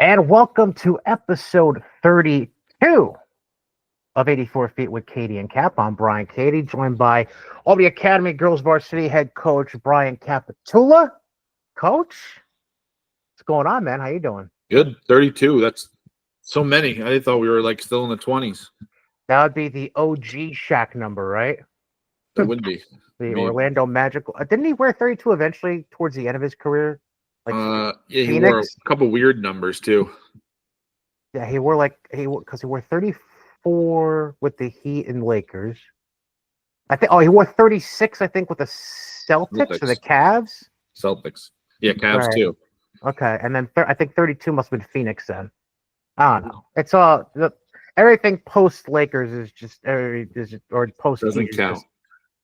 And welcome to episode 32 of 84 Feet with Cady and Cap. I'm Brian Cady, joined by Albany Academy Girls Varsity head coach Brian Capitula. Coach, what's going on, man? How you doing? Good. 32. That's so many. I thought we were still in the 20s. That would be the OG Shaq number, right? That would be. The Orlando Magical. Didn't he wear 32 eventually towards the end of his career? Yeah, he Phoenix? wore a couple weird numbers too. Yeah, he wore 34 with the Heat and Lakers. He wore 36, I think, with the Celtics or the Cavs. Celtics. Yeah, Cavs right. too. Okay, and then I think 32 must have been Phoenix then. I don't know. It's all everything post Lakers is just or post doesn't count.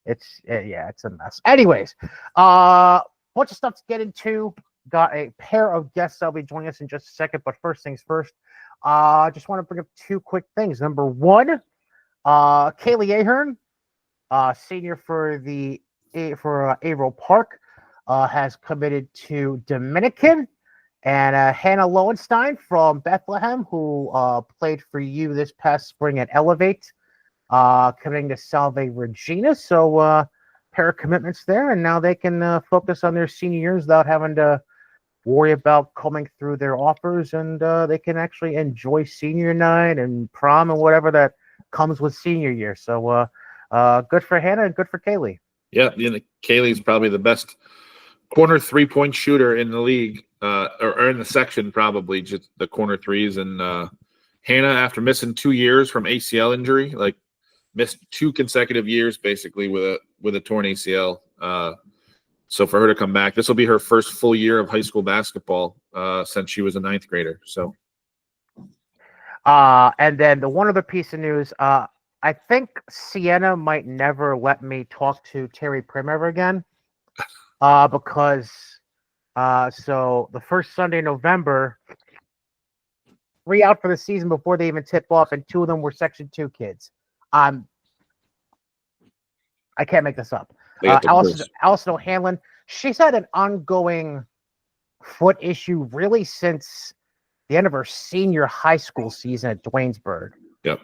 It's a mess. Anyways, bunch of stuff to get into. Got a pair of guests that'll be joining us in just a second, but first things first. Just want to bring up two quick things. Number one, Kaylee Ahern, senior for Averill Park, has committed to Dominican, and Hannah Lowenstein from Bethlehem, who played for you this past spring at Elevate, committing to Salve Regina. So pair of commitments there, and now they can focus on their senior years without having to worry about coming through their offers, and they can actually enjoy senior night and prom and whatever that comes with senior year. So good for Hannah and good for Kaylee. Yeah, Kaylee's probably the best corner 3-point shooter in the league, or in the section, probably just the corner threes. And Hannah, after missing 2 years from ACL injury, missed 2 consecutive years basically with a torn ACL. So for her to come back, this will be her first full year of high school basketball since she was a 9th grader. So, and then the one other piece of news, I think Sienna might never let me talk to Terry Prim ever again, because so the first Sunday in November, 3 out for the season before they even tip off, and 2 of them were Section 2 kids. I can't make this up. Allison O'Hanlon, she's had an ongoing foot mission really since the end of her senior high school season at Dwaynesburg. Yep.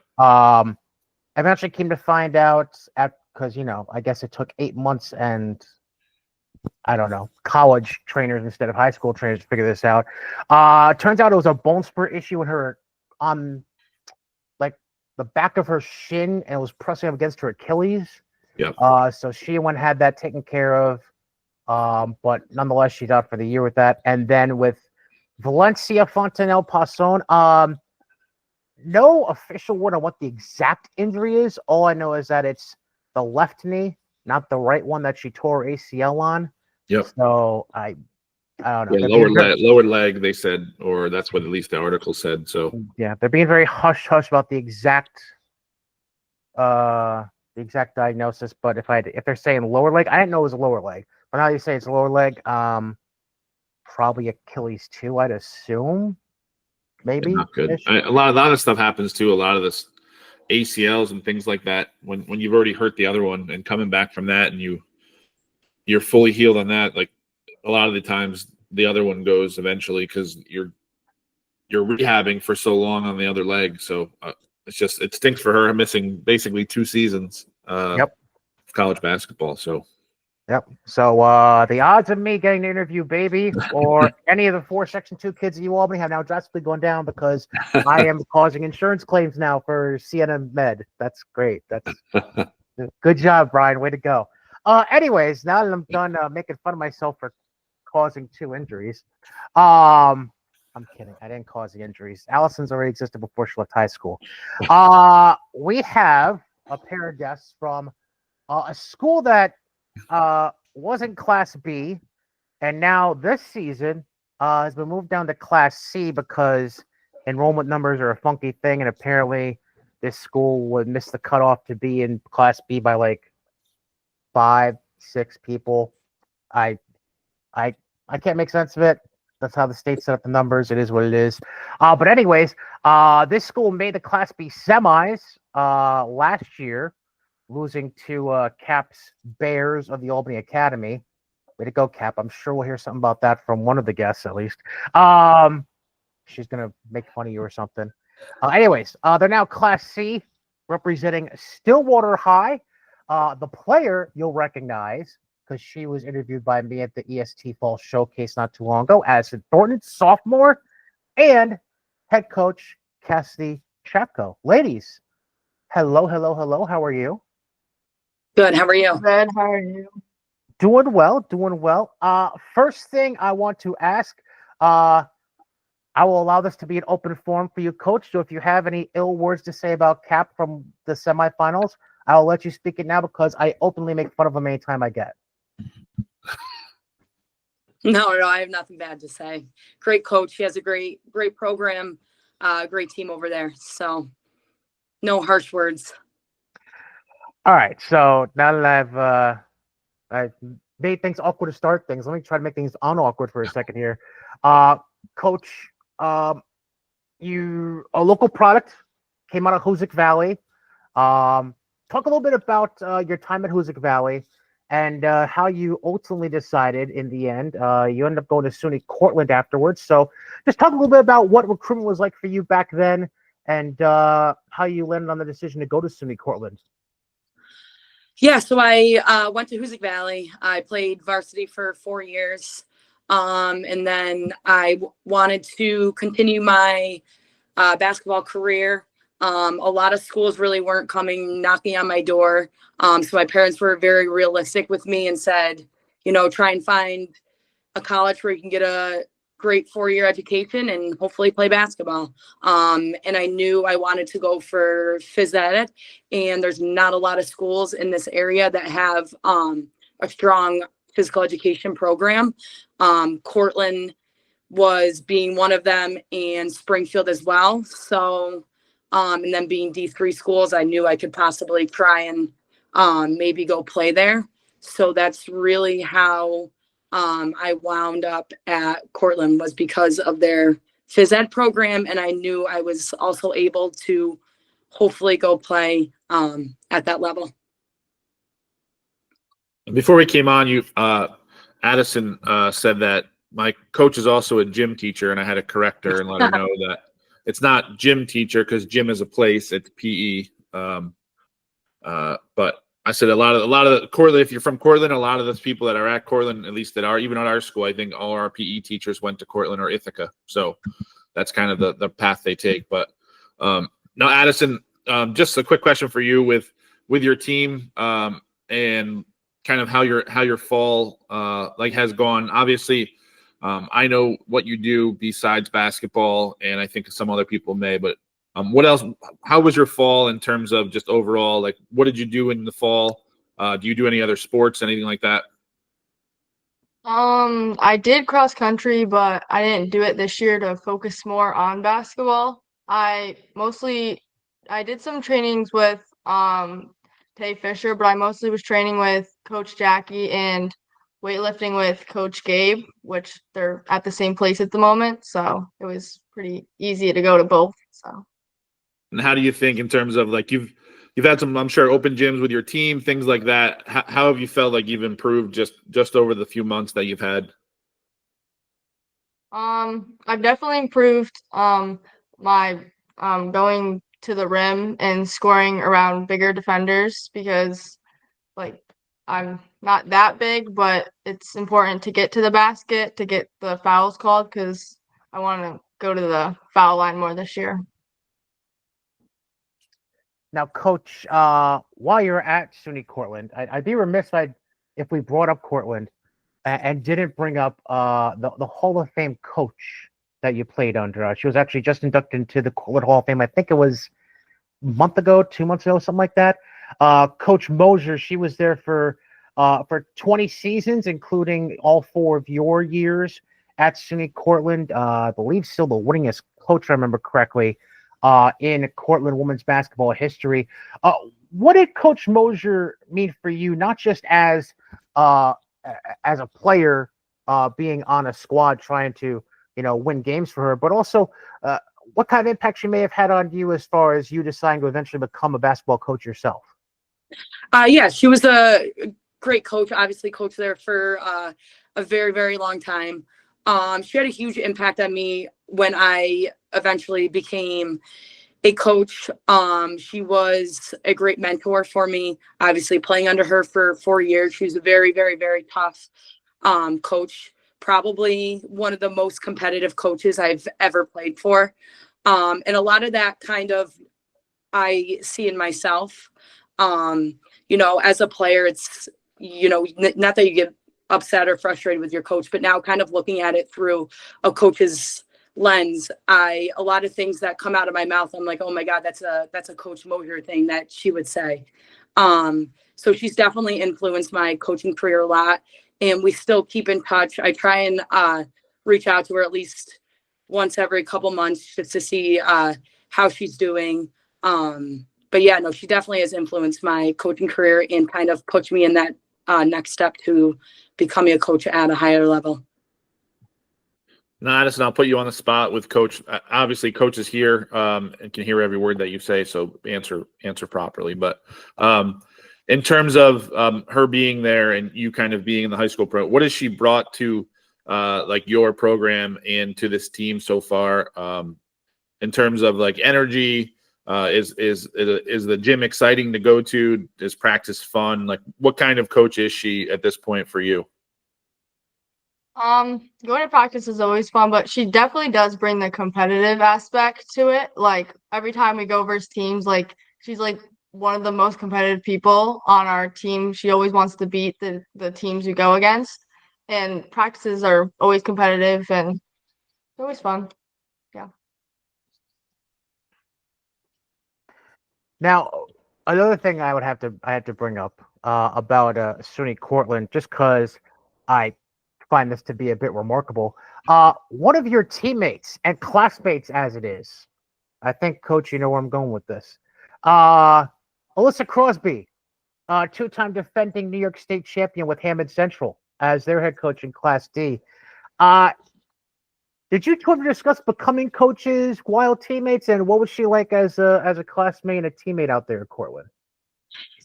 Eventually came to find out because I guess it took 8 months and I don't know, college trainers instead of high school trainers to figure this out. Turns out it was a bone spur issue in her the back of her shin, and it was pressing up against her Achilles. Yeah. So she had that taken care of. But nonetheless, she's out for the year with that. And then with Valencia Fontanelle Passon, no official word on what the exact injury is. All I know is that it's the left knee, not the right one that she tore ACL on. Yep. So I don't know. Yeah, lower leg, they said, or that's what at least the article said. So yeah, they're being very hush about the exact diagnosis. But if they're saying lower leg, I didn't know it was a lower leg. But now you say it's a lower leg, probably Achilles too, I'd assume. Maybe. Not good. A lot of stuff happens too. A lot of this ACLs and things like that. When you've already hurt the other one and coming back from that, and you're fully healed on that, a lot of the times the other one goes eventually because you're rehabbing for so long on the other leg. So it stinks for her missing basically 2 seasons of college basketball. So. Yep. So the odds of me getting to interview Baby or any of the 4 Section 2 kids at Albany have now drastically gone down because I am causing insurance claims now for Sienna Med. That's great. That's good job, Brian. Way to go. Anyways, now that I'm done making fun of myself for causing 2 injuries, I'm kidding. I didn't cause the injuries. Allison's already existed before she left high school. We have a pair of guests from a school that wasn't Class B, and now this season has been moved down to Class C because enrollment numbers are a funky thing, and apparently this school would miss the cutoff to be in Class B by 5-6 people. I can't make sense of it. That's how the state set up the numbers. It is what it is. But anyways, this school made the Class B semis last year, losing to Cap's Bears of the Albany Academy. Way to go, Cap. I'm sure we'll hear something about that from one of the guests, at least. she's gonna make fun of you or something. Anyways, they're now Class C, representing Stillwater High. The player you'll recognize because she was interviewed by me at the EST Fall Showcase not too long ago, Addison Thornton, sophomore, and head coach Cassidy Chapko. Ladies, hello, hello, hello. How are you? Good. How are you? Good. How are you? Doing well, doing well. First thing I want to ask, I will allow this to be an open forum for you, Coach. So if you have any ill words to say about Cap from the semifinals, I'll let you speak it now because I openly make fun of him anytime I get. No, I have nothing bad to say. Great coach. He has a great program, great team over there. So no harsh words. All right. So now that I've made things awkward to start things, let me try to make things unawkward for a second here. Coach, you a local product, came out of Hoosick Valley. Talk a little bit about your time at Hoosick Valley and how you ultimately decided in the end. You ended up going to SUNY Cortland afterwards. So just talk a little bit about what recruitment was like for you back then and how you landed on the decision to go to SUNY Cortland. Yeah, so I went to Hoosick Valley. I played varsity for 4 years. And then I wanted to continue my basketball career. A lot of schools really weren't coming knocking on my door. So my parents were very realistic with me and said, try and find a college where you can get a great 4-year education and hopefully play basketball. And I knew I wanted to go for phys ed, and there's not a lot of schools in this area that have a strong physical education program. Cortland was being one of them, and Springfield as well. So, and then being D3 schools, I knew I could possibly try and maybe go play there. So that's really how I wound up at Cortland, was because of their phys ed program. And I knew I was also able to hopefully go play at that level. Before we came on, Addison said that my coach is also a gym teacher, and I had to correct her and let her know that it's not gym teacher because gym is a place, it's PE. But I said a lot of the Cortland, if you're from Cortland, a lot of those people that are at Cortland, at least that are even at our school, I think all our PE teachers went to Cortland or Ithaca. So that's kind of the path they take. But now, Addison, just a quick question for you with your team and kind of how your fall has gone. Obviously, I know what you do besides basketball, and I think some other people may, but what else? How was your fall in terms of just overall? Like, what did you do in the fall? Do you do any other sports, anything like that? I did cross country, but I didn't do it this year to focus more on basketball. I did some trainings with Tay Fisher, but I mostly was training with Coach Jackie and weightlifting with Coach Gabe, which they're at the same place at the moment. So it was pretty easy to go to both. So. And how do you think in terms of like you've had some, I'm sure, open gyms with your team, things like that. How have you felt like you've improved just over the few months that you've had? I've definitely improved my going to the rim and scoring around bigger defenders because like I'm not that big, but it's important to get to the basket to get the fouls called because I want to go to the foul line more this year. Now, Coach, while you're at SUNY Cortland, I'd be remiss if we brought up Cortland and didn't bring up the Hall of Fame coach that you played under. She was actually just inducted into the Cortland Hall of Fame. I think it was a month ago, 2 months ago, something like that. Coach Mosier, she was there for 20 seasons, including all 4 of your years at SUNY Cortland. I believe still the winningest coach, if I remember correctly, in Cortland women's basketball history. What did Coach Mosier mean for you, not just as a player being on a squad trying to win games for her, but also what kind of impact she may have had on you as far as you deciding to eventually become a basketball coach yourself? Yeah, she was a great coach, obviously coached there for a very, very long time. She had a huge impact on me when I eventually became a coach. She was a great mentor for me, obviously playing under her for 4 years. She was a very, very, very tough coach, probably one of the most competitive coaches I've ever played for. And a lot of that kind of I see in myself. As a player, it's, not that you get upset or frustrated with your coach, but now kind of looking at it through a coach's lens, a lot of things that come out of my mouth, I'm like, oh my God, that's a Coach Mosier thing that she would say. So she's definitely influenced my coaching career a lot, and we still keep in touch. I try and reach out to her at least once every couple months just to see how she's doing. But yeah, no, she definitely has influenced my coaching career and kind of pushed me in that next step to becoming a coach at a higher level. Now, Addison, I'll put you on the spot with Coach. Obviously, Coach is here and can hear every word that you say, so answer properly. But in terms of her being there and you kind of being in the high school pro, what has she brought to like your program and to this team so far? In terms of like energy, is the gym exciting to go to? Is practice fun? Like, what kind of coach is she at this point for you? Going to practice is always fun, but she definitely does bring the competitive aspect to it. Like every time we go versus teams, like she's like one of the most competitive people on our team. She always wants to beat the teams we go against, and practices are always competitive and always fun. Yeah. Now, another thing I have to bring up about SUNY Cortland, just because I find this to be a bit remarkable. One of your teammates and classmates, as it is, I think, Coach, you know where I'm going with this. Alyssa Crosby, two-time defending New York State champion with Hammond Central as their head coach in Class D. Did you two ever discuss becoming coaches while teammates, and what was she like as a classmate and a teammate out there at Cortland?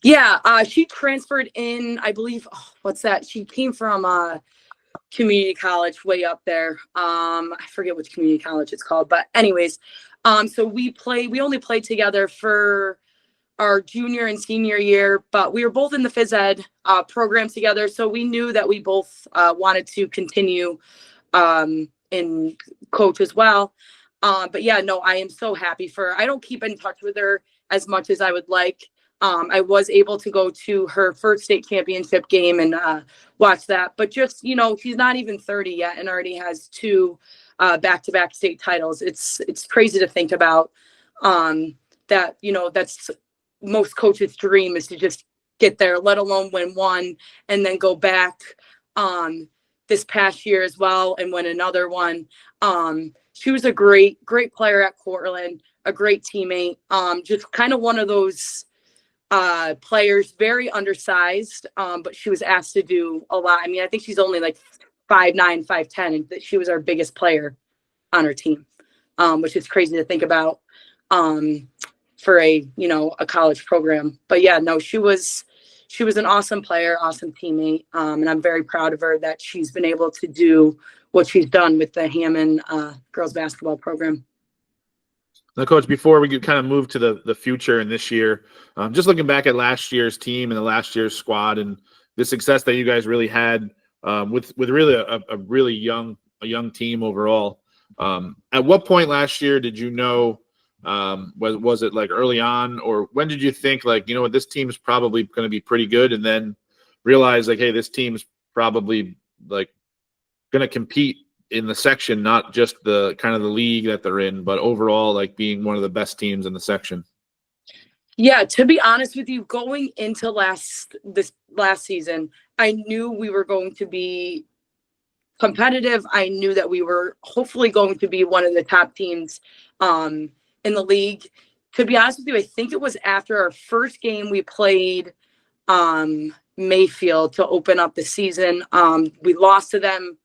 Yeah, she transferred in, I believe. What's that? She came from community college way up there. I forget which community college it's called, but anyways, so we only played together for our junior and senior year, but we were both in the phys ed program together, so we knew that we both wanted to continue in coach as well. But yeah, no, I am so happy for her. I don't keep in touch with her as much as I would like. I was able to go to her first state championship game and watch that, but just, she's not even 30 yet and already has two back-to-back state titles. It's crazy to think about that, that's most coaches' dream is to just get there, let alone win one and then go back this past year as well and win another one. She was a great player at Cortland, a great teammate, just kind of one of those players, very undersized, but she was asked to do a lot. I mean, I think she's only like 5'9", 5'10", and that she was our biggest player on her team, which is crazy to think about for a college program. But yeah, no, she was an awesome player, awesome teammate, and I'm very proud of her that she's been able to do what she's done with the Hammond girls basketball program. Now, Coach, before we kind of move to the future and this year, just looking back at last year's team and the last year's squad and the success that you guys really had with really a really young team overall. At what point last year did you know? Was it like early on, or when did you think like, what, this team's probably going to be pretty good, and then realize like, hey, this team's probably like going to compete in the section, not just the kind of the league that they're in, but overall like being one of the best teams in the section? Yeah, to be honest with you, going into this last season, I knew we were going to be competitive. I knew that we were hopefully going to be one of the top teams in the league. To be honest with you, I think it was after our first game we played Mayfield to open up the season. We lost to them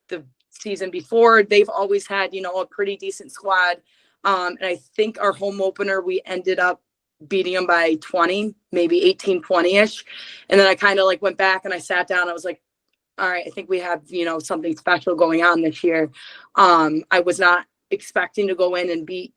the season before. They've always had, a pretty decent squad. And I think our home opener, we ended up beating them by 20, maybe 18, 20-ish. And then I kind of like went back and I sat down. I was like, all right, I think we have, something special going on this year. I was not expecting to go in and be,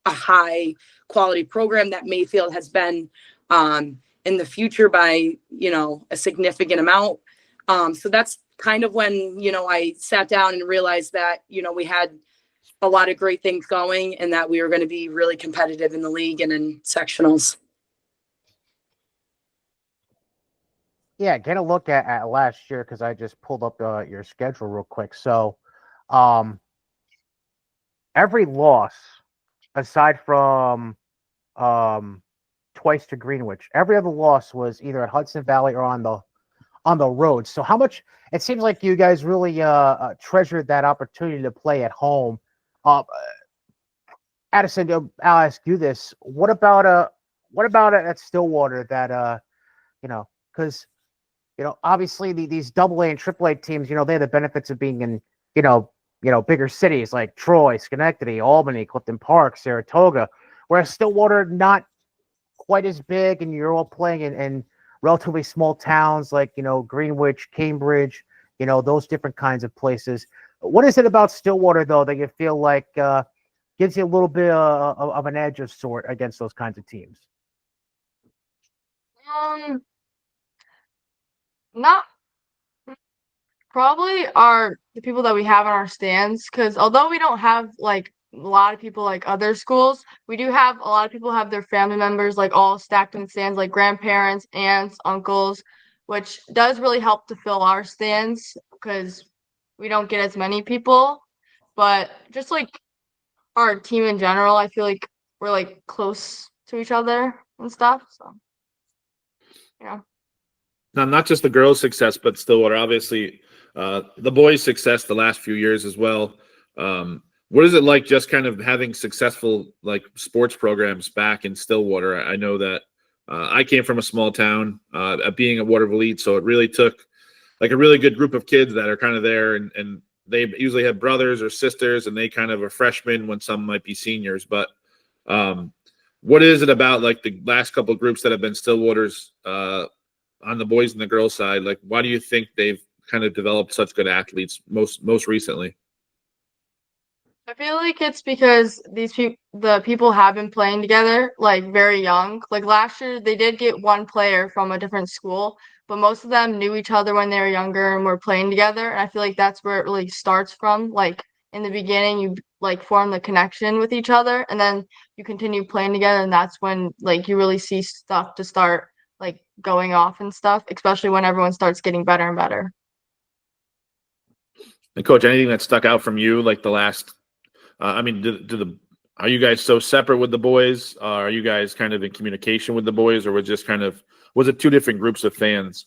a high quality program that Mayfield has been in the future by, a significant amount. So that's kind of when, I sat down and realized that, we had a lot of great things going and that we were going to be really competitive in the league and in sectionals. Yeah, get a look at last year because I just pulled up your schedule real quick. So, every loss, aside from twice to Greenwich, every other loss was either at Hudson Valley or on the road. So, how much? It seems like you guys really treasured that opportunity to play at home. Addison, I'll ask you this: what about at Stillwater that because obviously these AA and AAA teams, they have the benefits of being in, bigger cities like Troy, Schenectady, Albany, Clifton Park, Saratoga, whereas Stillwater not quite as big, and you're all playing in relatively small towns like Greenwich, Cambridge, those different kinds of places. What is it about Stillwater though that you feel like gives you a little bit of an edge of sort against those kinds of teams? Not probably are the people that we have in our stands, because although we don't have like a lot of people like other schools, we do have a lot of people have their family members like all stacked in stands, like grandparents, aunts, uncles, which does really help to fill our stands because we don't get as many people. But just like our team in general, I feel like we're like close to each other and stuff. So yeah. Now, not just the girls' success, but Stillwater, obviously, the boys' success the last few years as well. What is it like just kind of having successful like sports programs back in Stillwater? I know that I came from a small town, being a Waterville Elite, so it really took like a really good group of kids that are kind of there, and they usually have brothers or sisters, and they kind of are freshmen when some might be seniors. But what is it about like the last couple of groups that have been Stillwater's on the boys and the girls side? Like, why do you think they've kind of developed such good athletes most recently? I feel like it's because the people have been playing together like very young. Like last year, they did get one player from a different school, but most of them knew each other when they were younger and were playing together. And I feel like that's where it really starts from. Like in the beginning, you like form the connection with each other, and then you continue playing together, and that's when like you really see stuff to start like going off and stuff, especially when everyone starts getting better and better. And Coach, anything that stuck out from you like the last? I mean, are you guys so separate with the boys? Are you guys kind of in communication with the boys, or was it two different groups of fans?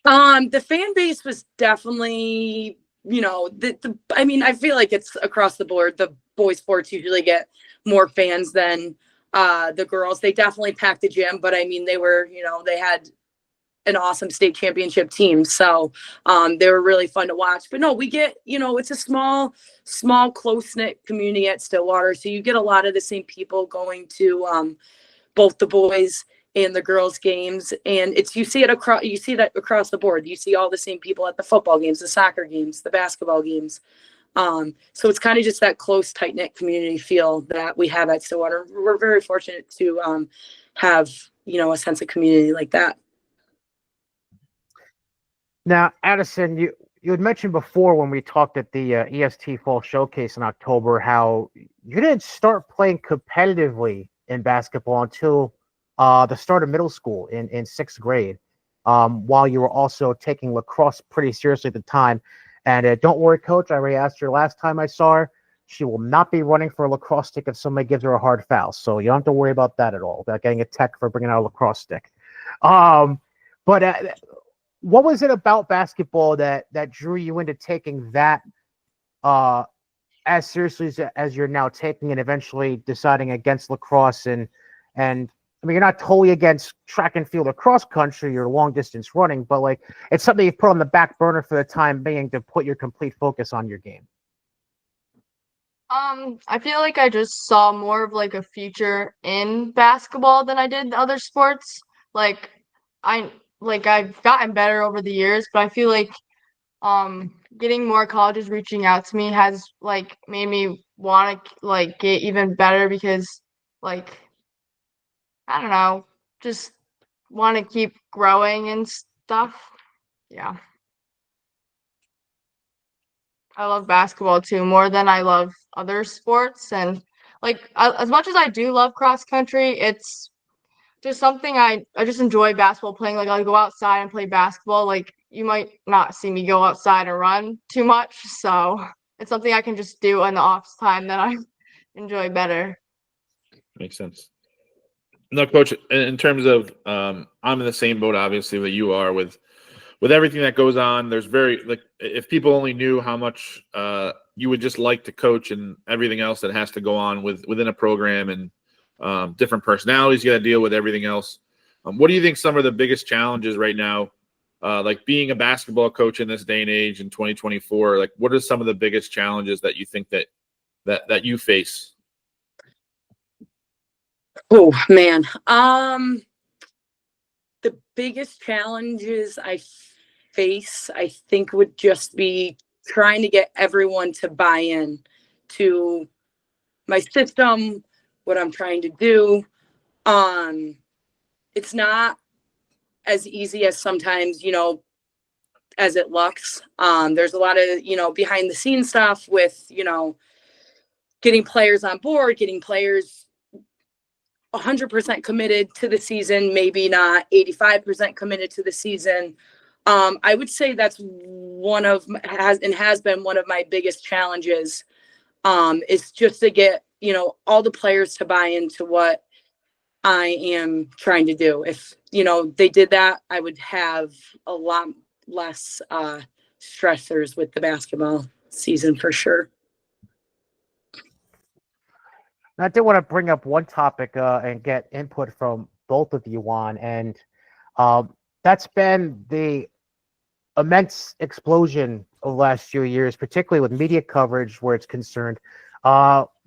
The fan base was definitely, I mean, I feel like it's across the board. The boys sports usually get more fans than the girls. They definitely packed the gym, but I mean, they were, they had an awesome state championship team. So they were really fun to watch. But no, we get, it's a small, close-knit community at Stillwater. So you get a lot of the same people going to both the boys and the girls games. And you see that across the board. You see all the same people at the football games, the soccer games, the basketball games. So it's kind of just that close, tight-knit community feel that we have at Stillwater. We're very fortunate to have, a sense of community like that. Now, Addison, you had mentioned before when we talked at the EST Fall Showcase in October how you didn't start playing competitively in basketball until the start of middle school in sixth grade, while you were also taking lacrosse pretty seriously at the time. And don't worry, Coach, I already asked her last time I saw her. She will not be running for a lacrosse stick if somebody gives her a hard foul. So you don't have to worry about that at all, about getting a tech for bringing out a lacrosse stick. But what was it about basketball that drew you into taking that as seriously as you're now taking and eventually deciding against lacrosse? And I mean, you're not totally against track and field or cross country or long distance running, but like it's something you've put on the back burner for the time being to put your complete focus on your game. I feel like I just saw more of like a future in basketball than I did in other sports. I've gotten better over the years, but I feel like getting more colleges reaching out to me has like made me want to like get even better because like I don't know, just want to keep growing and stuff. Yeah. I love basketball too more than I love other sports. And like as much as I do love cross country, it's just something I just enjoy basketball playing. Like I'll go outside and play basketball. Like you might not see me go outside and run too much. So it's something I can just do in the off time that I enjoy better. Makes sense. No, coach, in terms of I'm in the same boat obviously that you are with everything that goes on. There's very like if people only knew how much you would just like to coach and everything else that has to go on within a program and different personalities you got to deal with, everything else. What do you think some of the biggest challenges right now, like being a basketball coach in this day and age in 2024? Like, what are some of the biggest challenges that you think that you face? Oh man. The biggest challenges I face, I think, would just be trying to get everyone to buy in to my system, what I'm trying to do. It's not as easy as sometimes, as it looks. There's a lot of, behind the scenes stuff with, getting players on board, getting players 100% committed to the season, maybe not 85% committed to the season. I would say that's has been one of my biggest challenges, is just to get, all the players to buy into what I am trying to do. If, they did that, I would have a lot less stressors with the basketball season for sure. I did want to bring up one topic and get input from both of you on, and that's been the immense explosion of the last few years, particularly with media coverage where it's concerned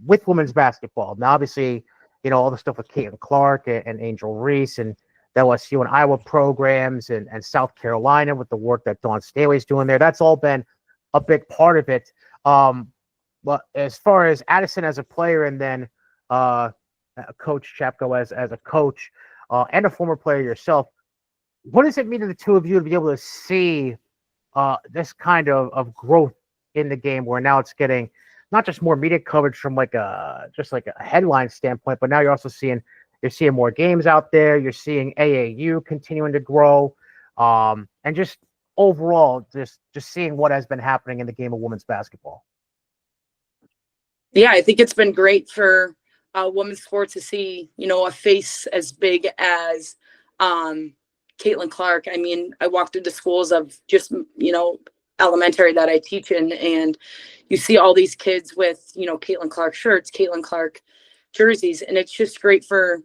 with women's basketball. Now, obviously, all the stuff with Caitlin Clark and Angel Reese and the LSU and Iowa programs and South Carolina with the work that Dawn Staley's doing there, that's all been a big part of it. But as far as Addison as a player and then Coach Chapko as a coach and a former player yourself, what does it mean to the two of you to be able to see this kind of growth in the game where now it's getting not just more media coverage from like a headline standpoint, but now you're seeing more games out there. You're seeing AAU continuing to grow, and just overall, just seeing what has been happening in the game of women's basketball. Yeah, I think it's been great for women's sports to see, a face as big as Caitlin Clark. I mean, I walked through the schools of just, elementary that I teach in, and you see all these kids with, Caitlin Clark shirts, Caitlin Clark jerseys, and it's just great for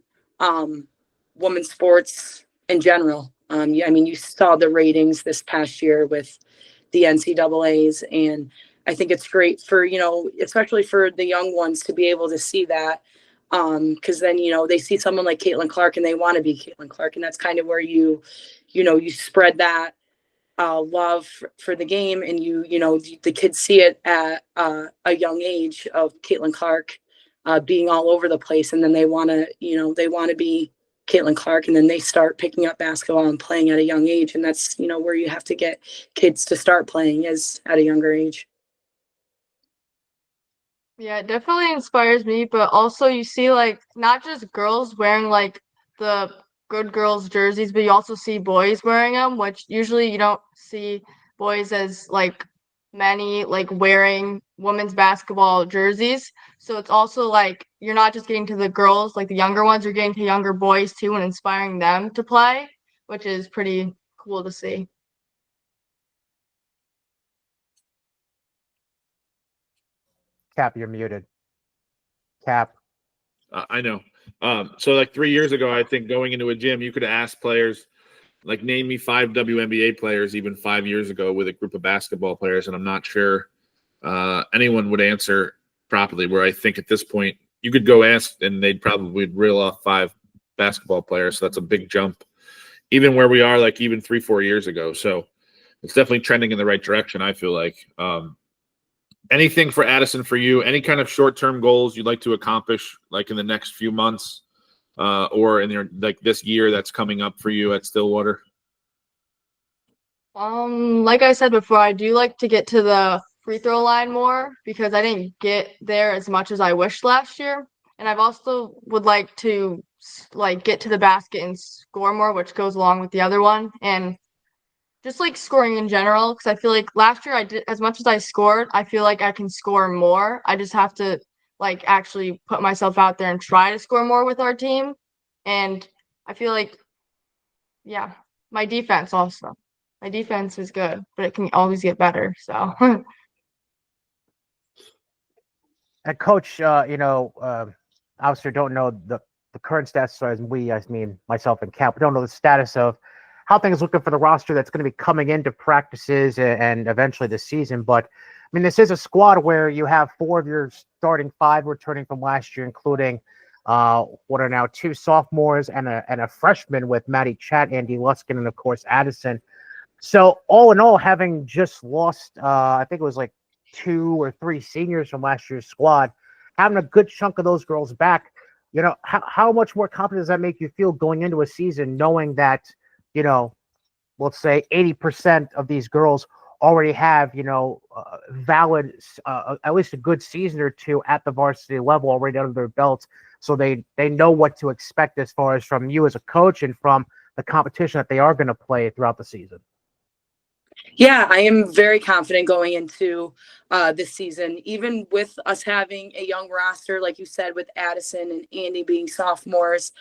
women's sports in general. I mean, you saw the ratings this past year with the NCAAs, and I think it's great for, especially for the young ones to be able to see that, because then, they see someone like Caitlin Clark and they want to be Caitlin Clark. And that's kind of where you spread that love for the game, and the kids see it at a young age of Caitlin Clark being all over the place. And then they want to be Caitlin Clark, and then they start picking up basketball and playing at a young age. And that's, where you have to get kids to start playing is at a younger age. Yeah, it definitely inspires me, but also you see like not just girls wearing like the good girls jerseys, but you also see boys wearing them, which usually you don't see boys as like many like wearing women's basketball jerseys. So it's also like you're not just getting to the girls, like the younger ones, you're getting to younger boys too and inspiring them to play, which is pretty cool to see. Cap, you're muted. Cap. I know. So like 3 years ago, I think going into a gym, you could ask players, like name me 5 WNBA players even 5 years ago with a group of basketball players, and I'm not sure anyone would answer properly. Where I think at this point, you could go ask and they'd probably reel off 5 basketball players. So that's a big jump, even where we are, like even 3-4 years ago. So it's definitely trending in the right direction, I feel like. Anything for Addison for you? Any kind of short-term goals you'd like to accomplish, like in the next few months, or in your like this year that's coming up for you at Stillwater? Like I said before, I do like to get to the free throw line more because I didn't get there as much as I wished last year. And I've also would like to like get to the basket and score more, which goes along with the other one. And just like scoring in general, because I feel like last year I did as much as I scored, I feel like I can score more. I just have to like actually put myself out there and try to score more with our team. And I feel like, yeah, my defense also. My defense is good, but it can always get better. So And coach, obviously don't know the current status. So I mean myself and Cap, we don't know the status of how things looking for the roster that's going to be coming into practices and eventually the season. But I mean, this is a squad where you have 4 of your starting 5 returning from last year, including what are now 2 sophomores and a freshman with Maddie Chat, Andy Luskin, and of course Addison. So all in all, having just lost, I think it was like 2 or 3 seniors from last year's squad, having a good chunk of those girls back, how much more confident does that make you feel going into a season, knowing that, let's say 80% of these girls already have, valid, at least a good season or 2 at the varsity level already under their belts. So they know what to expect as far as from you as a coach and from the competition that they are going to play throughout the season. Yeah, I am very confident going into this season, even with us having a young roster, like you said, with Addison and Andy being sophomores.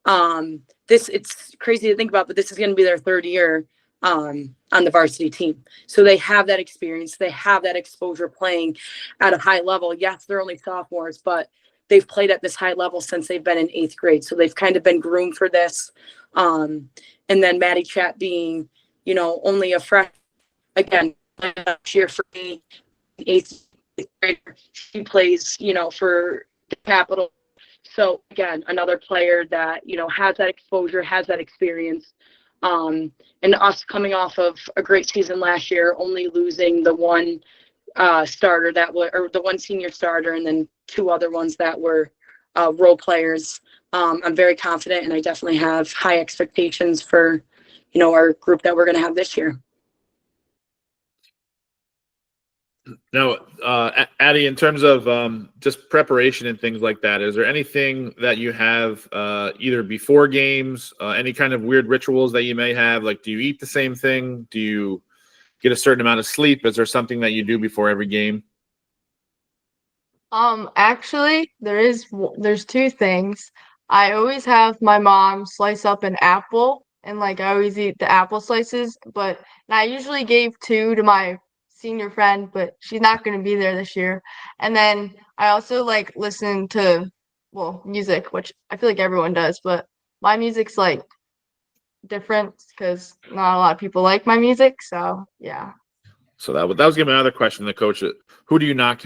It's crazy to think about, but this is going to be their 3rd year on the varsity team. So they have that experience. They have that exposure playing at a high level. Yes, they're only sophomores, but they've played at this high level since they've been in 8th grade. So they've kind of been groomed for this. And then Maddie Chat being, only a freshman. Again, last year for me, 8th grader, she plays, for the Capital. So again, another player that, has that exposure, has that experience. And us coming off of a great season last year, only losing the one starter or the one senior starter, and then 2 other ones that were role players. I'm very confident, and I definitely have high expectations for, our group that we're going to have this year. Now, Addie, in terms of just preparation and things like that, is there anything that you have either before games, any kind of weird rituals that you may have? Like, do you eat the same thing? Do you get a certain amount of sleep? Is there something that you do before every game? Actually, there's 2 things. I always have my mom slice up an apple, and like I always eat the apple slices, and I usually gave 2 to my senior friend, but she's not going to be there this year. And then I also like listen to music, which I feel like everyone does, but my music's like different because not a lot of people like my music. So yeah. So that was going to be another question. The coach, who do we not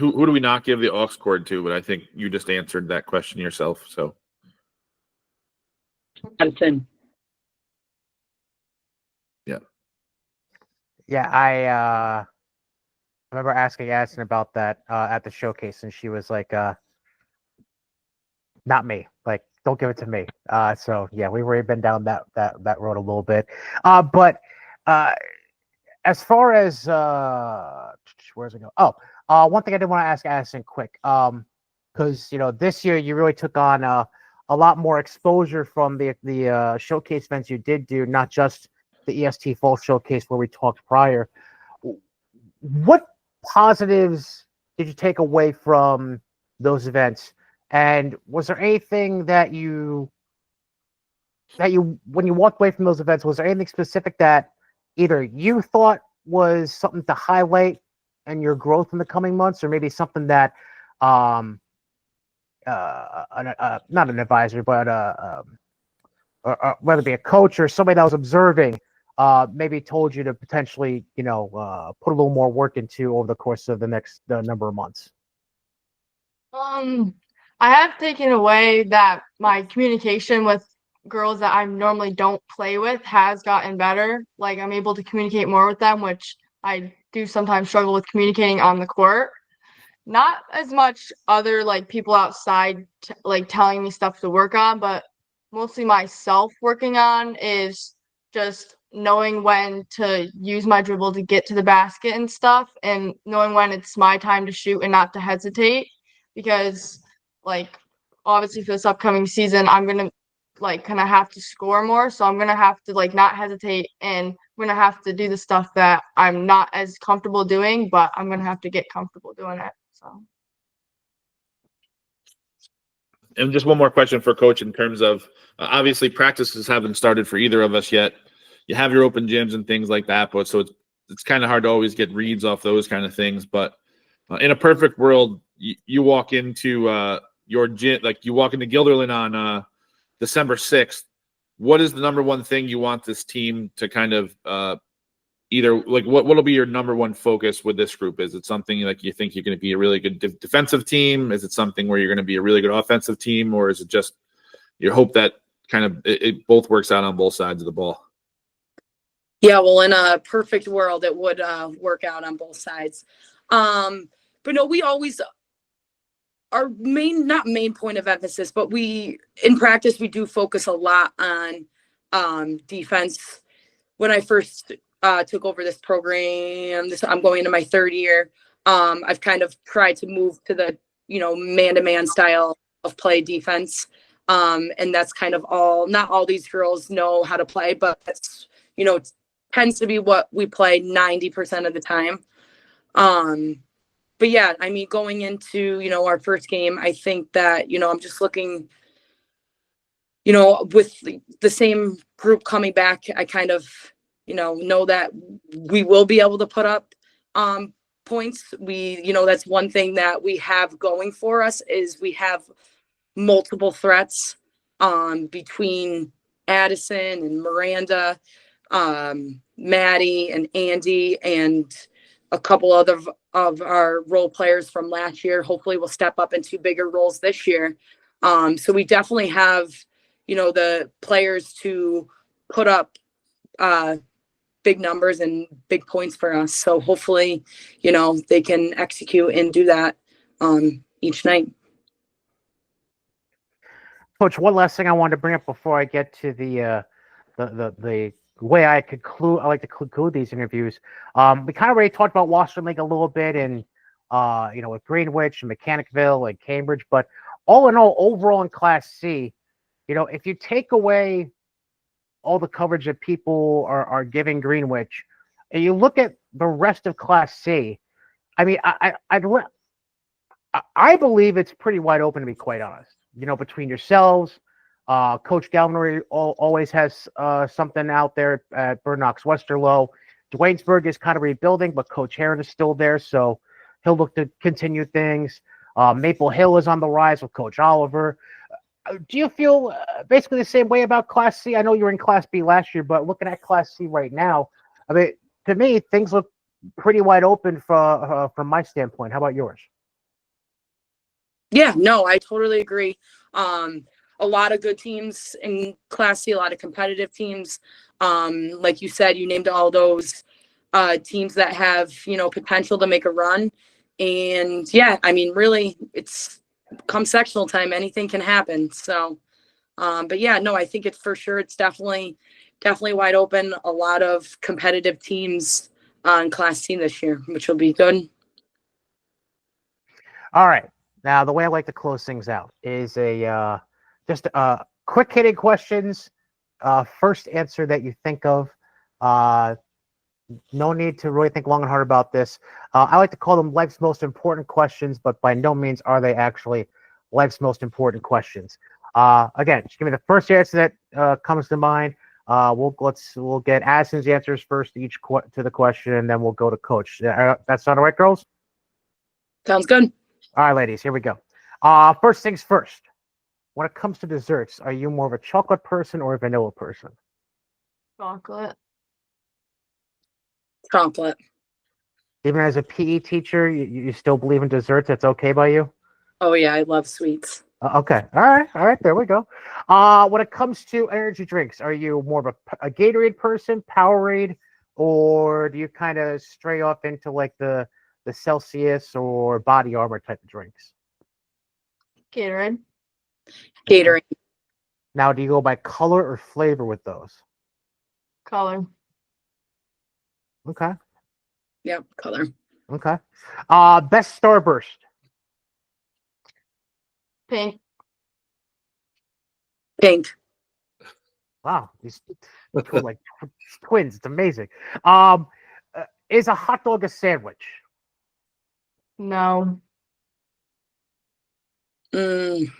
give the aux cord to? But I think you just answered that question yourself. So Addison. Yeah, I remember asking Addison about that at the showcase, and she was like, "Not me. Like, don't give it to me." So yeah, we've already been down that road a little bit. But as far as where's it go? Oh, one thing I did want to ask Addison quick, because this year you really took on a lot more exposure from the showcase events you did do, not just the EST Fall Showcase where we talked prior. What positives did you take away from those events? And was there anything that you when you walked away from those events, was there anything specific that either you thought was something to highlight in your growth in the coming months, or maybe something that not an advisor, but whether it be a coach or somebody that was observing, maybe told you to potentially, put a little more work into over the course of the next number of months? I have taken away that my communication with girls that I normally don't play with has gotten better. Like I'm able to communicate more with them, which I do sometimes struggle with communicating on the court. Not as much other like people outside like telling me stuff to work on, but mostly myself working on is just knowing when to use my dribble to get to the basket and stuff, and knowing when it's my time to shoot and not to hesitate. Because like obviously for this upcoming season, I'm gonna like kind of have to score more, so I'm gonna have to like not hesitate, and I'm gonna have to do the stuff that I'm not as comfortable doing, but I'm gonna have to get comfortable doing it. So. And just one more question for Coach in terms of obviously practices haven't started for either of us yet. You have your open gyms and things like that, but so it's kind of hard to always get reads off those kind of things. But in a perfect world, you walk into your gym, like you walk into Guilderland on December 6th. What is the number one thing you want this team to kind of either like what'll be your number one focus with this group? Is it something like you think you're going to be a really good defensive team? Is it something where you're going to be a really good offensive team, or is it just you hope that kind of it both works out on both sides of the ball? Yeah, well, in a perfect world, it would work out on both sides. But no, we always our not main point of emphasis, but we in practice we do focus a lot on defense. When I first took over this program, I'm going into my third year. I've kind of tried to move to the man-to-man style of play defense, and that's kind of all. Not all these girls know how to play, but that's tends to be what we play 90% of the time. But yeah, I mean, going into our first game, I think that I'm just looking. With the same group coming back, I kind of know that we will be able to put up points. That's one thing that we have going for us is we have multiple threats between Addison and Miranda, Maddie and Andy, and a couple other of our role players from last year. Hopefully we'll step up into bigger roles this year. So we definitely have the players to put up big numbers and big points for us. So hopefully, they can execute and do that each night. Coach, one last thing I wanted to bring up before I get to the way I like to conclude these interviews. We kind of already talked about Washington League a little bit, and with Greenwich and Mechanicville and Cambridge, but all in all, overall in Class C, if you take away all the coverage that people are giving Greenwich, and you look at the rest of Class C, I mean, I believe it's pretty wide open, to be quite honest. Between yourselves, Coach Galvin always has something out there at Burnox Westerlo. Dwaynesburg is kind of rebuilding, but Coach Heron is still there, so he'll look to continue things. Maple Hill is on the rise with Coach Oliver. Do you feel basically the same way about Class C? I know you were in Class B last year, but looking at Class C right now, I mean, to me, things look pretty wide open from my standpoint. How about yours? Yeah, no, I totally agree. A lot of good teams in Class C, a lot of competitive teams. Like you said, you named all those teams that have, potential to make a run. And yeah, I mean, really, it's come sectional time, anything can happen. So, but yeah, no, I think it's for sure. It's definitely wide open. A lot of competitive teams on Class C this year, which will be good. All right. Now, the way I like to close things out is just quick hitting questions. First answer that you think of. No need to really think long and hard about this. I like to call them life's most important questions, but by no means are they actually life's most important questions. Again, just give me the first answer that comes to mind. We'll get Addison's answers first to the question, and then we'll go to Coach. That sound all right, girls? Sounds good. All right, ladies, here we go. First things first. When it comes to desserts, are you more of a chocolate person or a vanilla person? Chocolate. Chocolate. Even as a PE teacher, you still believe in desserts? That's okay by you? Oh yeah, I love sweets. Okay. All right. There we go. When it comes to energy drinks, are you more of a Gatorade person, Powerade, or do you kind of stray off into like the Celsius or Body Armor type of drinks? Gatorade. Okay. Gatorade. Now, do you go by color or flavor with those? Color. Okay. Yep, color. Okay. Best Starburst. Pink. Pink. Wow, these two are like twins. It's amazing. Um, is a hot dog a sandwich? No. Mm,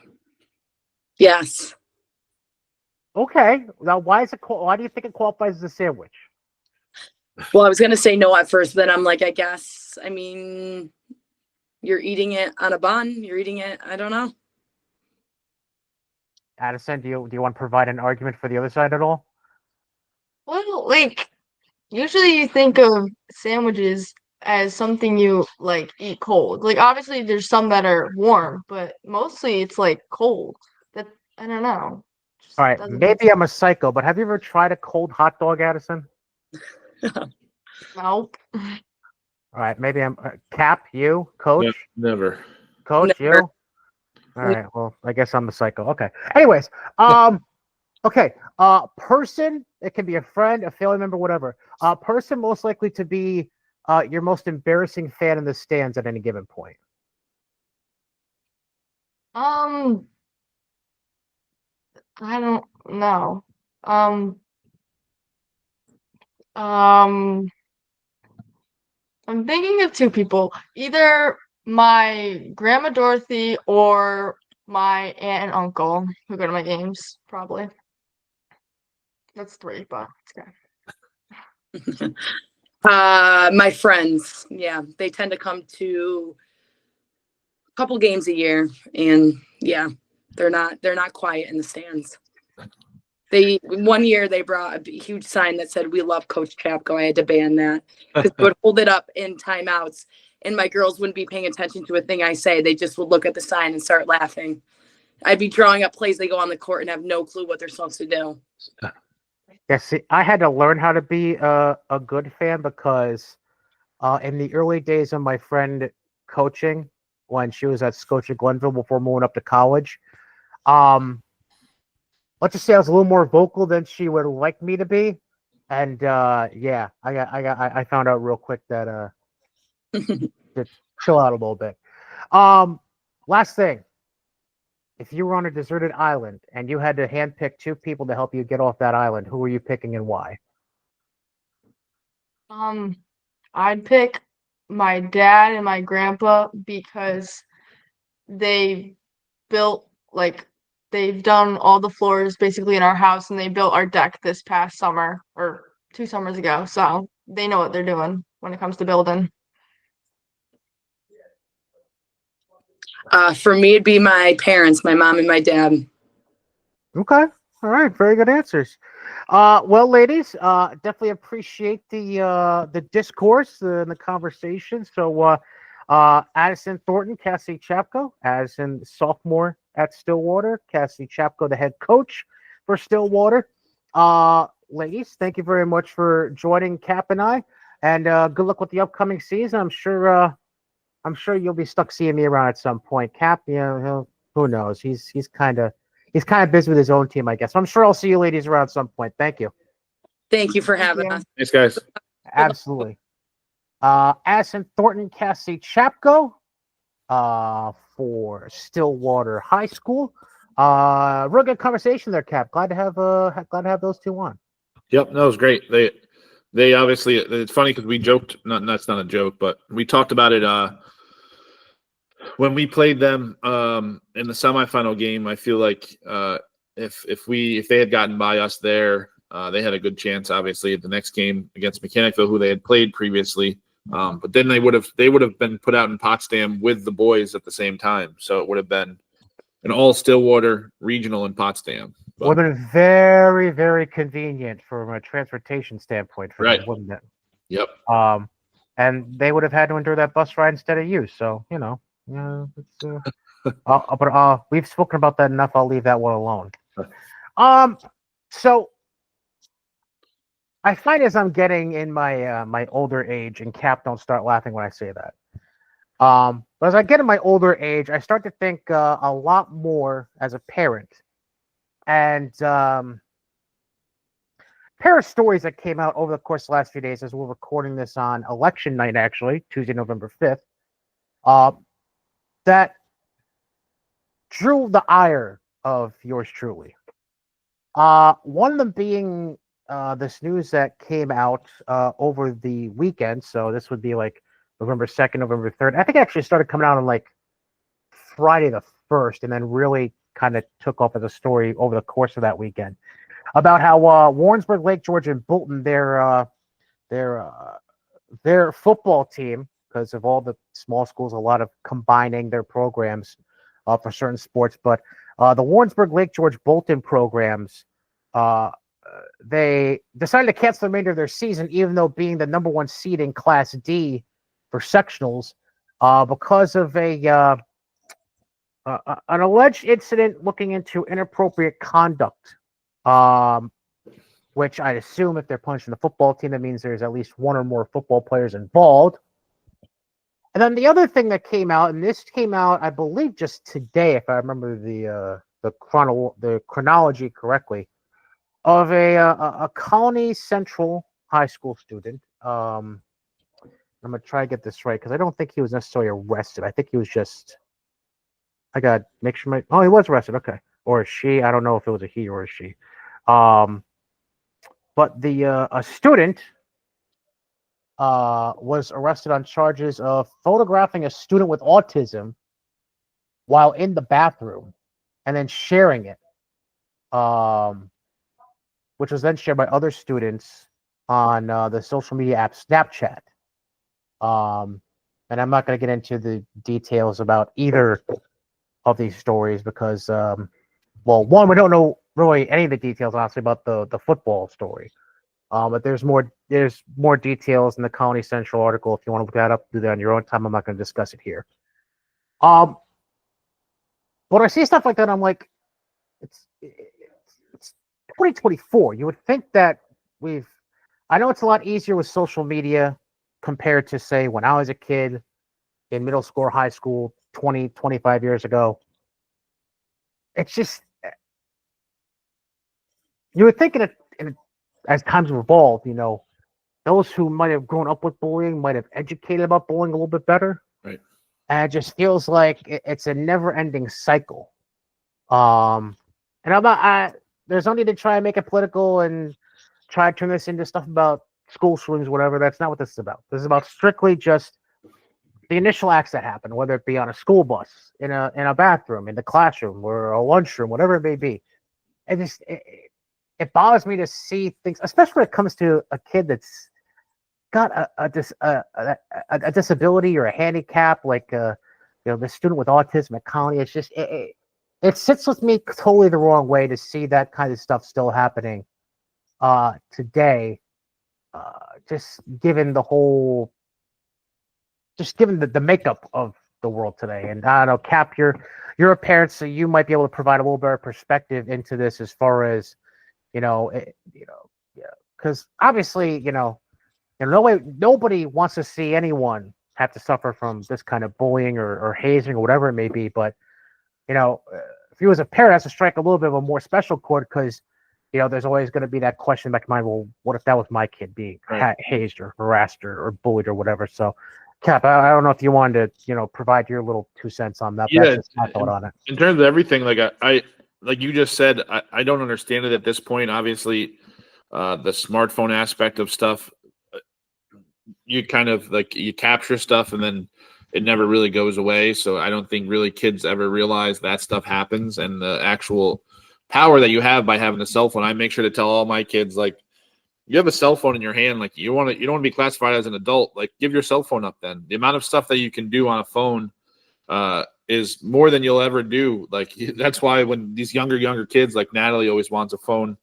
yes. Okay. Now, why do you think it qualifies as a sandwich? Well, I was gonna say no at first, but then I'm like, I guess. I mean, you're eating it on a bun. You're eating it. I don't know. Addison, do you want to provide an argument for the other side at all? Well, like usually you think of sandwiches as something you like eat cold. Like obviously there's some that are warm, but mostly it's like cold. That I don't know. Just All right, doesn't make maybe I'm a psycho, but have you ever tried a cold hot dog, Addison? Nope. All right, maybe I'm Cap, you, Coach, Never. Coach, Never. you. All right, well, I guess I'm the psycho. Okay. Anyways, okay. Person, it can be a friend, a family member, whatever. Person most likely to be your most embarrassing fan in the stands at any given point. Um, I don't know. Um, um, I'm thinking of two people. Either my grandma Dorothy or my aunt and uncle who go to my games, probably. That's three, but it's okay. My friends. Yeah, they tend to come to a couple games a year, and yeah, they're not quiet in the stands. They one year they brought a huge sign that said "We love Coach Chapko." I had to ban that because they would hold it up in timeouts, and my girls wouldn't be paying attention to a thing I say. They just would look at the sign and start laughing. I'd be drawing up plays. They go on the court and have no clue what they're supposed to do. Yeah, see, I had to learn how to be a good fan because in the early days of my friend coaching, when she was at Scotia Glenville before moving up to college, um, let's just say I was a little more vocal than she would like me to be, and yeah, I found out real quick that to chill out a little bit. Last thing, if you were on a deserted island and you had to handpick two people to help you get off that island, who were you picking and why? I'd pick my dad and my grandpa because they built like they've done all the floors basically in our house and they built our deck this past summer or 2 summers ago. So they know what they're doing when it comes to building. For me, it'd be my parents, my mom and my dad. Okay. All right. Very good answers. Well, ladies, definitely appreciate the discourse and the conversation. So, Addison Thornton, Cassidy Chapko, Addison sophomore at Stillwater, Cassidy Chapko, the head coach for Stillwater. Ladies, thank you very much for joining Cap and I, and good luck with the upcoming season. I'm sure you'll be stuck seeing me around at some point. Cap, who knows? He's kind of busy with his own team, I guess. I'm sure I'll see you ladies around some point. Thank you. Thank you for Thank having you. us. Thanks, guys. Absolutely. Addison Thornton, Cassidy Chapko, for Stillwater High School. Real good conversation there, Cap. Glad to have those two on. Yep, that was great. They obviously, it's funny because we joked. That's not a joke, but we talked about it when we played them in the semifinal game. I feel like if they had gotten by us there, they had a good chance. Obviously, at the next game against Mechanicville, who they had played previously, but then they would have been put out in Potsdam with the boys at the same time. So it would have been an all Stillwater regional in Potsdam. But, Would have been very, very convenient from a transportation standpoint for them, wouldn't it? Yep. And they would have had to endure that bus ride instead of you. So, it's But we've spoken about that enough. I'll leave that one alone. So I find as I'm getting in my older age, and Cap, don't start laughing when I say that. But as I get in my older age, I start to think a lot more as a parent, and pair of stories that came out over the course of the last few days as we're recording this on election night, actually, Tuesday, November 5th, that drew the ire of yours truly. One of them being this news that came out over the weekend. So this would be like November 2nd, November 3rd. I think it actually started coming out on like Friday the 1st and then really kind of took off as a story over the course of that weekend about how Warrensburg, Lake George, and Bolton, their football team, because of all the small schools, a lot of combining their programs for certain sports, but the Warrensburg, Lake George, Bolton programs, they decided to cancel the remainder of their season, even though being the number one seed in Class D for sectionals, because of an alleged incident looking into inappropriate conduct, which I assume if they're punishing the football team, that means there's at least one or more football players involved. And then the other thing that came out, and this came out, I believe, just today, if I remember the chronology correctly, of a Colony Central high school student. I'm gonna try to get this right because I don't think he was necessarily arrested. I think he was just. I gotta make sure he was arrested. Okay, or a she. I don't know if it was a he or a she. But a student was arrested on charges of photographing a student with autism while in the bathroom and then sharing it, which was then shared by other students on the social media app Snapchat. And I'm not going to get into the details about either of these stories because, one, we don't know really any of the details, honestly, about the football story. But there's more details in the Colony Central article. If you want to look that up, do that on your own time. I'm not going to discuss it here. But when I see stuff like that, I'm like, it's 2024. You would think that I know it's a lot easier with social media compared to, say, when I was a kid in middle school or high school 20, 25 years ago. It's just, you would think as times have evolved, those who might have grown up with bullying might have educated about bullying a little bit better. Right. And it just feels like it's a never-ending cycle. And I'm not. There's no need to try and make it political and try to turn this into stuff about school shootings, whatever. That's not what this is about. This is about strictly just the initial acts that happen, whether it be on a school bus, in a bathroom, in the classroom, or a lunchroom, whatever it may be. It bothers me to see things, especially when it comes to a kid that's got a disability or a handicap, like the student with autism at Colony. It's just it sits with me totally the wrong way to see that kind of stuff still happening today. Just given the makeup of the world today, and I don't know, Cap, you're a parent, so you might be able to provide a little better perspective into this as far as because obviously, nobody wants to see anyone have to suffer from this kind of bullying or hazing or whatever it may be. But, if you as a parent has to strike a little bit of a more special chord because, there's always going to be that question back in mind, well, what if that was my kid being hazed or harassed or bullied or whatever? So, Cap, I don't know if you wanted to, provide your little 2 cents on that. Yeah, that's just my thought on it. In terms of everything, like I like you just said, I don't understand it at this point. Obviously, the smartphone aspect of stuff, you kind of you capture stuff and then it never really goes away. So I don't think really kids ever realize that stuff happens and the actual power that you have by having a cell phone. I make sure to tell all my kids, you have a cell phone in your hand, you don't want to be classified as an adult. Give your cell phone up then. The amount of stuff that you can do on a phone is more than you'll ever do. That's why when these younger kids, like Natalie always wants a phone.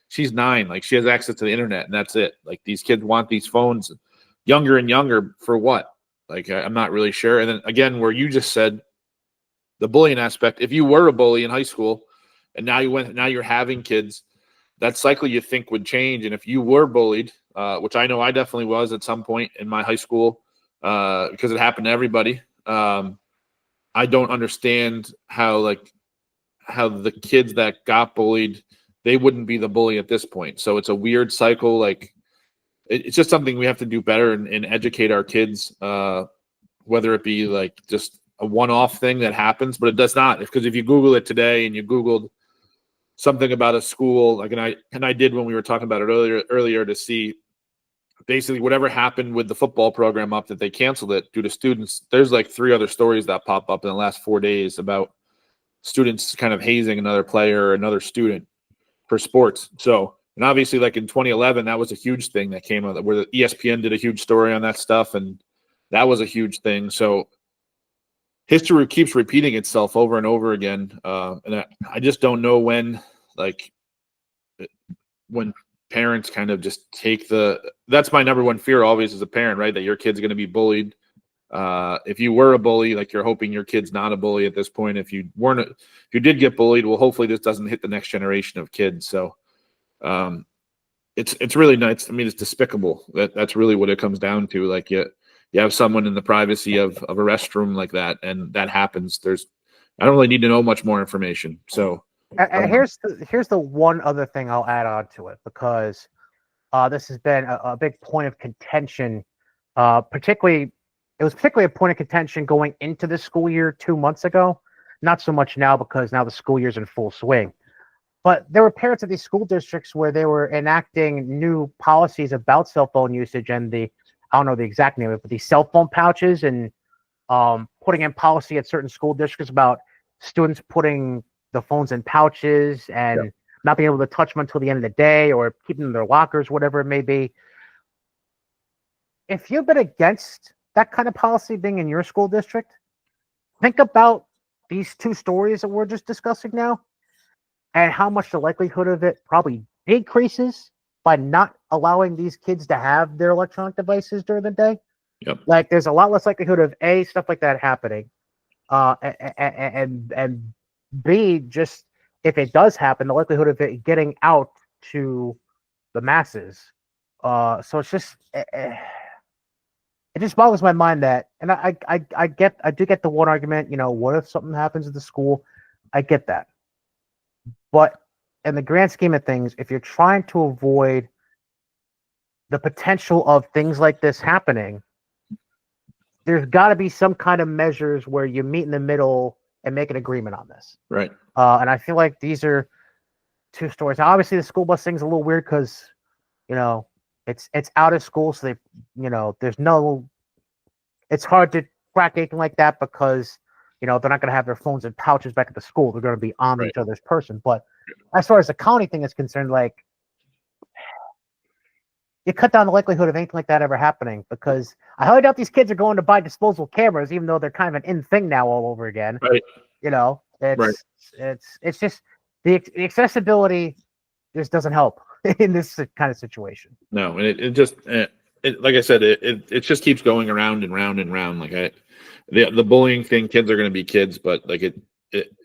She's 9. She has access to the internet and that's it. These kids want these phones younger and younger for what? I'm not really sure. And then again, where you just said, the bullying aspect. If you were a bully in high school and now you're having kids, that cycle you think would change. And if you were bullied, which I know I definitely was at some point in my high school, because it happened to everybody. I don't understand how the kids that got bullied, they wouldn't be the bully at this point. So it's a weird cycle. Like it's just something we have to do better and educate our kids, whether it be like just a one-off thing that happens, but it does not. Because if you Google it today and you Googled something about a school, like, and I did when we were talking about it earlier to see basically whatever happened with the football program up that they canceled it due to students. There's like 3 other stories that pop up in the last 4 days about students kind of hazing another player or another student for sports. So, and obviously like in 2011, that was a huge thing that came out where the ESPN did a huge story on that stuff. And that was a huge thing. So history keeps repeating itself over and over again. And I just don't know when parents kind of just take that's my number one fear always as a parent, right? That your kid's going to be bullied. If you were a bully, like you're hoping your kid's not a bully at this point. If you did get bullied, well, hopefully this doesn't hit the next generation of kids. So it's really nice. I mean, it's despicable. That's really what it comes down to. Like you have someone in the privacy of a restroom like that, and that happens. I don't really need to know much more information. So and here's the one other thing I'll add on to it, because this has been a big point of contention, particularly a point of contention going into the school year 2 months ago. Not so much now, because now the school year's in full swing. But there were parents of these school districts where they were enacting new policies about cell phone usage and I don't know the exact name of it, but these cell phone pouches, and putting in policy at certain school districts about students putting the phones in pouches and not being able to touch them until the end of the day, or keeping them in their lockers, whatever it may be. If you've been against that kind of policy being in your school district, think about these 2 stories that we're just discussing now, and how much the likelihood of it probably decreases by not allowing these kids to have their electronic devices during the day. Yep. Like there's a lot less likelihood of stuff like that happening, and B, just if it does happen, the likelihood of it getting out to the masses. So it's just it just boggles my mind that, and I do get the one argument, what if something happens at the school? I get that, but in the grand scheme of things, if you're trying to avoid the potential of things like this happening, there's got to be some kind of measures where you meet in the middle and make an agreement on this. Right. And I feel like these are 2 stories. Now, obviously, the school bus thing's a little weird because, it's out of school, so it's hard to crack anything like that because, they're not going to have their phones in pouches back at the school. They're going to be on each other's person. But as far as the county thing is concerned, like, you cut down the likelihood of anything like that ever happening, because I highly doubt these kids are going to buy disposable cameras, even though they're kind of an in thing now all over again. Right. It's just the accessibility just doesn't help in this kind of situation. No, and it just like I said, it just keeps going around and round and round. Like the bullying thing, kids are going to be kids, but like it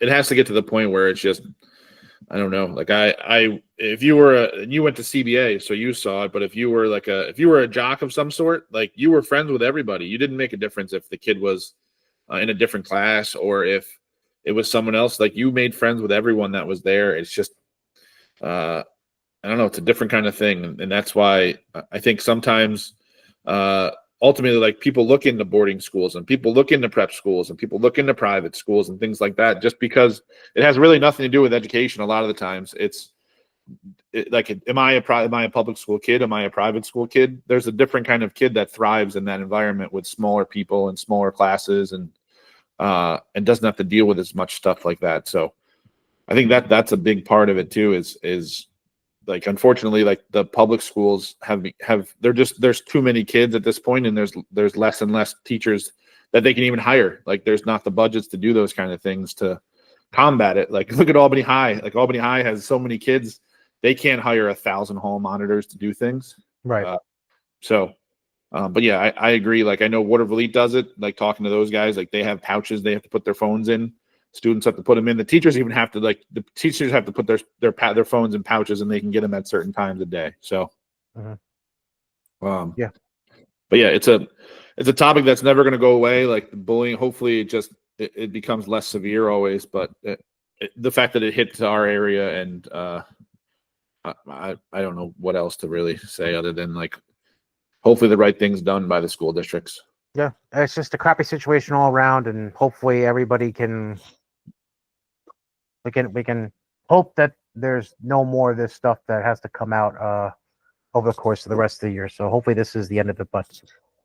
has to get to the point where it's just, I don't know. Like if you went to CBA, so you saw it, but if you were a jock of some sort, like you were friends with everybody. You didn't make a difference if the kid was in a different class or if it was someone else. Like you made friends with everyone that was there. It's just, I don't know. It's a different kind of thing, and that's why I think sometimes, ultimately, like people look into boarding schools and people look into prep schools and people look into private schools and things like that, just because it has really nothing to do with education. A lot of the times am I a public school kid? Am I a private school kid? There's a different kind of kid that thrives in that environment with smaller people and smaller classes and doesn't have to deal with as much stuff like that. So I think that's a big part of it too, is like, unfortunately, like the public schools there's too many kids at this point, and there's less and less teachers that they can even hire. Like there's not the budgets to do those kind of things to combat it. Like look at Albany High. Like Albany High has so many kids, they can't hire 1,000 hall monitors to do things. Right. But yeah, I agree. Like I know Waterville Elite does it, like talking to those guys, like they have pouches they have to put their phones in. Students have to put them in. The teachers even have to the teachers have to put their phones in pouches, and they can get them at certain times a day. So, Yeah. But yeah, it's a topic that's never going to go away. Like the bullying, hopefully it becomes less severe always. But the fact that it hit our area, and I don't know what else to really say other than like hopefully the right thing's done by the school districts. Yeah, it's just a crappy situation all around, and hopefully everybody can. We can hope that there's no more of this stuff that has to come out over the course of the rest of the year. So hopefully this is the end of it. But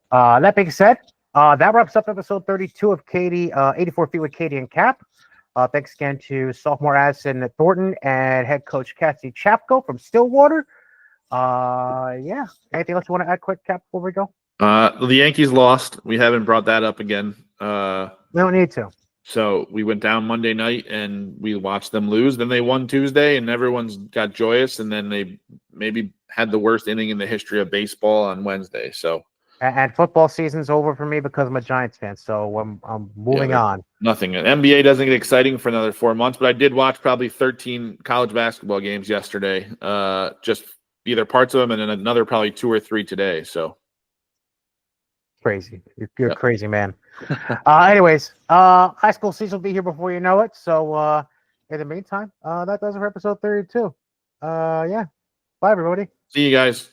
that being said, that wraps up episode 32 of Cady, 84 Feet with Cady and Cap. Thanks again to sophomore Addison Thornton and head coach Cassidy Chapko from Stillwater. Yeah. Anything else you want to add quick, Cap, before we go? The Yankees lost. We haven't brought that up again. We don't need to. So we went down Monday night and we watched them lose. Then they won Tuesday and everyone's got joyous. And then they maybe had the worst inning in the history of baseball on Wednesday. So and football season's over for me because I'm a Giants fan. So I'm moving on. Nothing. NBA doesn't get exciting for another 4 months, but I did watch probably 13 college basketball games yesterday. Just either parts of them and then another probably 2 or 3 today. So crazy. You're crazy, man. Anyways, high school season will be here before you know it. So in the meantime, that does it for episode 32. Yeah. Bye, everybody. See you guys.